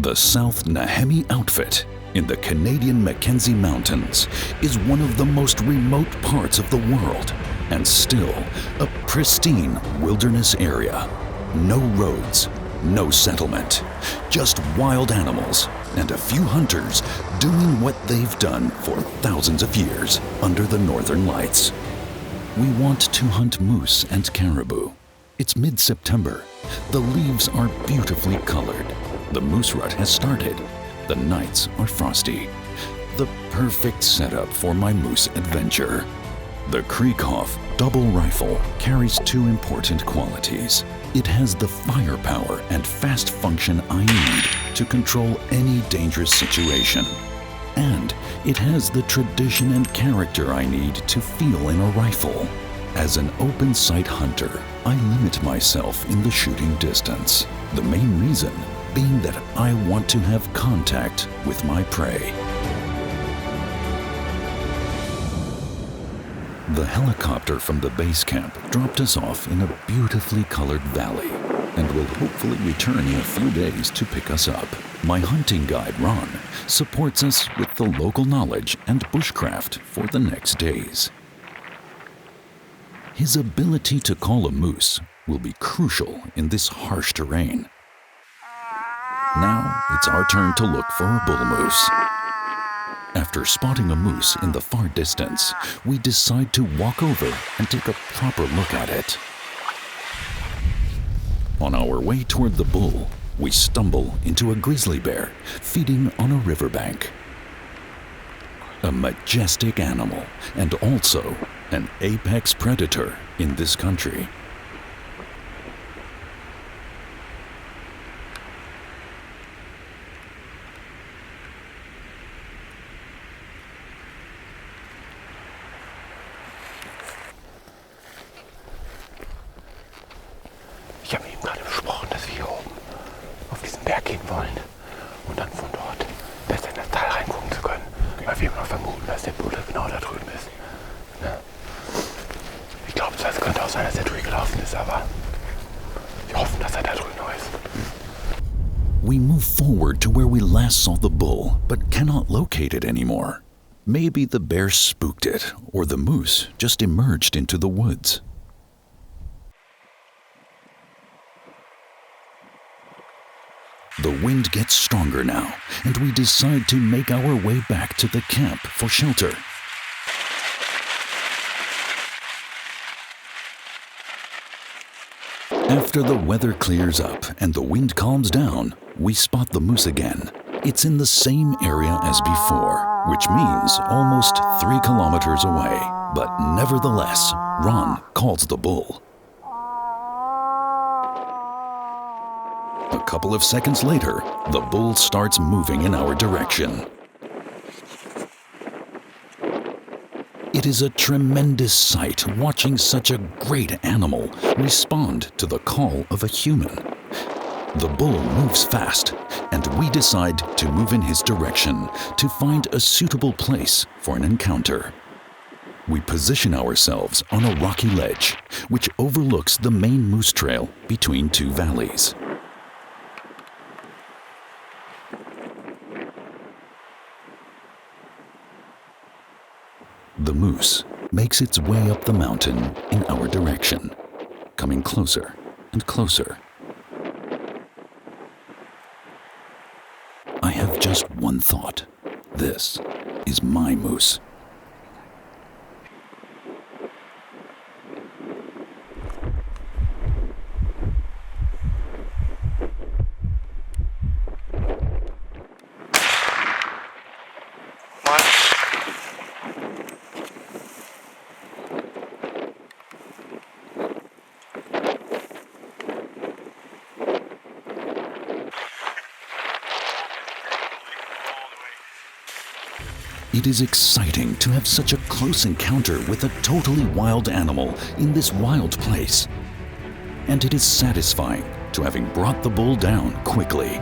The South Nahanni Outfit in the Canadian Mackenzie Mountains is one of the most remote parts of the world and still a pristine wilderness area. No roads, no settlement, just wild animals and a few hunters doing what they've done for thousands of years under the northern lights. We want to hunt moose and caribou. It's mid-September. The leaves are beautifully colored. The moose rut has started. The nights are frosty. The perfect setup for my moose adventure. The Krieghoff double rifle carries two important qualities. It has the firepower and fast function I need to control any dangerous situation. And it has the tradition and character I need to feel in a rifle. As an open sight hunter, I limit myself in the shooting distance. The main reason being that I want to have contact with my prey. The helicopter from the base camp dropped us off in a beautifully colored valley and will hopefully return in a few days to pick us up. My hunting guide, Ron, supports us with the local knowledge and bushcraft for the next days. His ability to call a moose will be crucial in this harsh terrain. Now it's our turn to look for a bull moose. After spotting a moose in the far distance, we decide to walk over and take a proper look at it. On our way toward the bull, we stumble into a grizzly bear feeding on a riverbank. A majestic animal and also an apex predator in this country. Ich habe eben gerade besprochen, dass wir hier oben auf diesen Berg gehen wollen und dann von dort besser in das Tal reingucken zu können, weil wir immer noch vermuten, dass der Bulle genau da drüben ist. Ne? Ich glaube zwar, es könnte auch sein, dass er durchgelaufen ist, aber wir hoffen, dass er da drüben noch ist. We move forward to where we last saw the bull, but cannot locate it anymore. Maybe the bear spooked it, or the moose just emerged into the woods. The wind gets stronger now, and we decide to make our way back to the camp for shelter. After the weather clears up and the wind calms down, we spot the moose again. It's in the same area as before, which means almost 3 kilometers away. But nevertheless, Ron calls the bull. A couple of seconds later, the bull starts moving in our direction. It is a tremendous sight watching such a great animal respond to the call of a human. The bull moves fast, and we decide to move in his direction to find a suitable place for an encounter. We position ourselves on a rocky ledge, which overlooks the main moose trail between two valleys. The moose makes its way up the mountain in our direction, coming closer and closer. I have just one thought. This is my moose. It is exciting to have such a close encounter with a totally wild animal in this wild place. And it is satisfying to having brought the bull down quickly.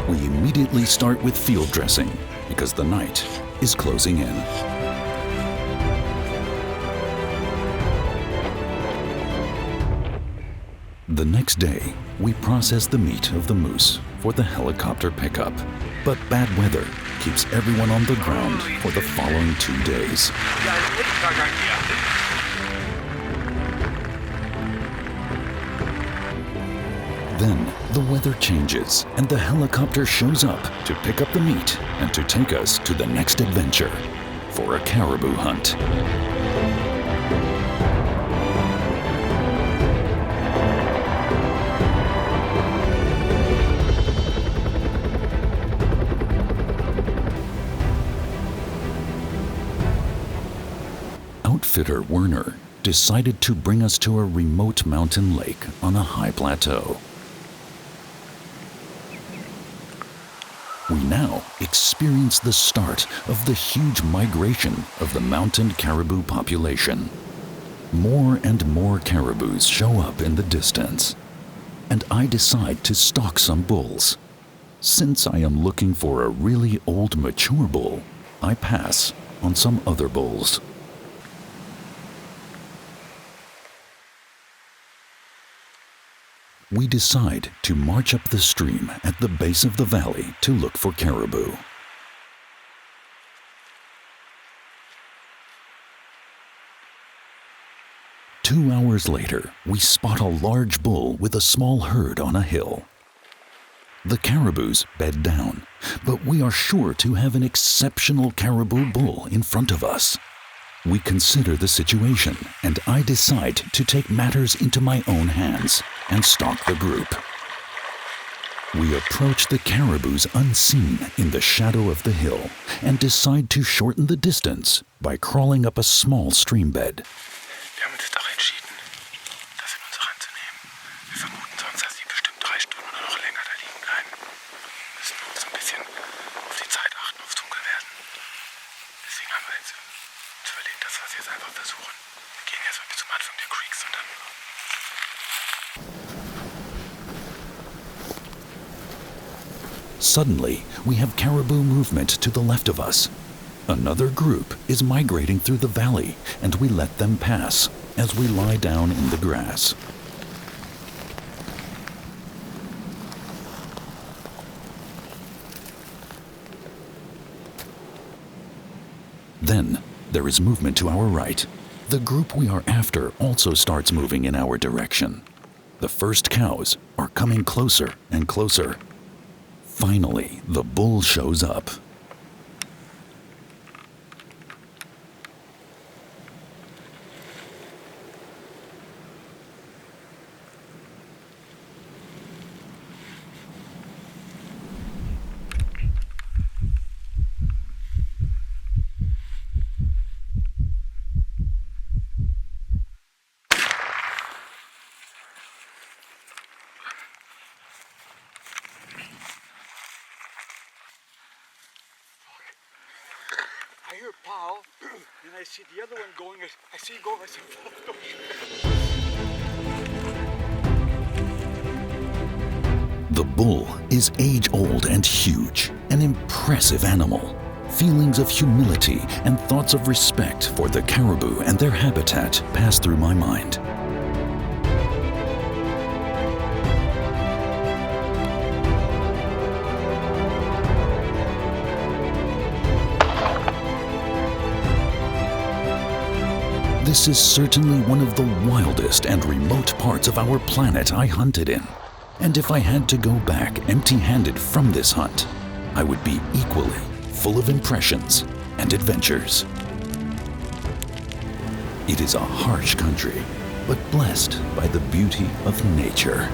We immediately start with field dressing because the night is closing in. The next day, we process the meat of the moose for the helicopter pickup. But bad weather keeps everyone on the ground for the following 2 days. Then the weather changes and the helicopter shows up to pick up the meat and to take us to the next adventure for a caribou hunt. Outfitter Werner decided to bring us to a remote mountain lake on a high plateau. We now experience the start of the huge migration of the mountain caribou population. More and more caribous show up in the distance, and I decide to stalk some bulls. Since I am looking for a really old mature bull, I pass on some other bulls. We decide to march up the stream at the base of the valley to look for caribou. Two hours later, we spot a large bull with a small herd on a hill. The caribous bed down, but we are sure to have an exceptional caribou bull in front of us. We consider the situation, and I decide to take matters into my own hands and stalk the group. We approach the caribous unseen in the shadow of the hill and decide to shorten the distance by crawling up a small stream bed. Wir haben uns doch entschieden, das in unsere Hand zu nehmen. Wir vermuten sonst, dass sie bestimmt 3 Stunden oder noch länger da liegen bleiben. Wir müssen uns ein bisschen auf die Zeit achten, aufs Dunkelwerden. Deswegen haben wir jetzt überlegt, dass wir es jetzt einfach versuchen. Wir gehen erstmal bis zum Anfang der Creeks und dann... Suddenly, we have caribou movement to the left of us. Another group is migrating through the valley, and we let them pass as we lie down in the grass. Then, there is movement to our right. The group we are after also starts moving in our direction. The first cows are coming closer and closer. Finally, the bull shows up. I hear a pow, and I see the other one going. I see him going. I say, The bull is age-old and huge, an impressive animal. Feelings of humility and thoughts of respect for the caribou and their habitat pass through my mind. This is certainly one of the wildest and remote parts of our planet I hunted in. And if I had to go back empty-handed from this hunt, I would be equally full of impressions and adventures. It is a harsh country, but blessed by the beauty of nature.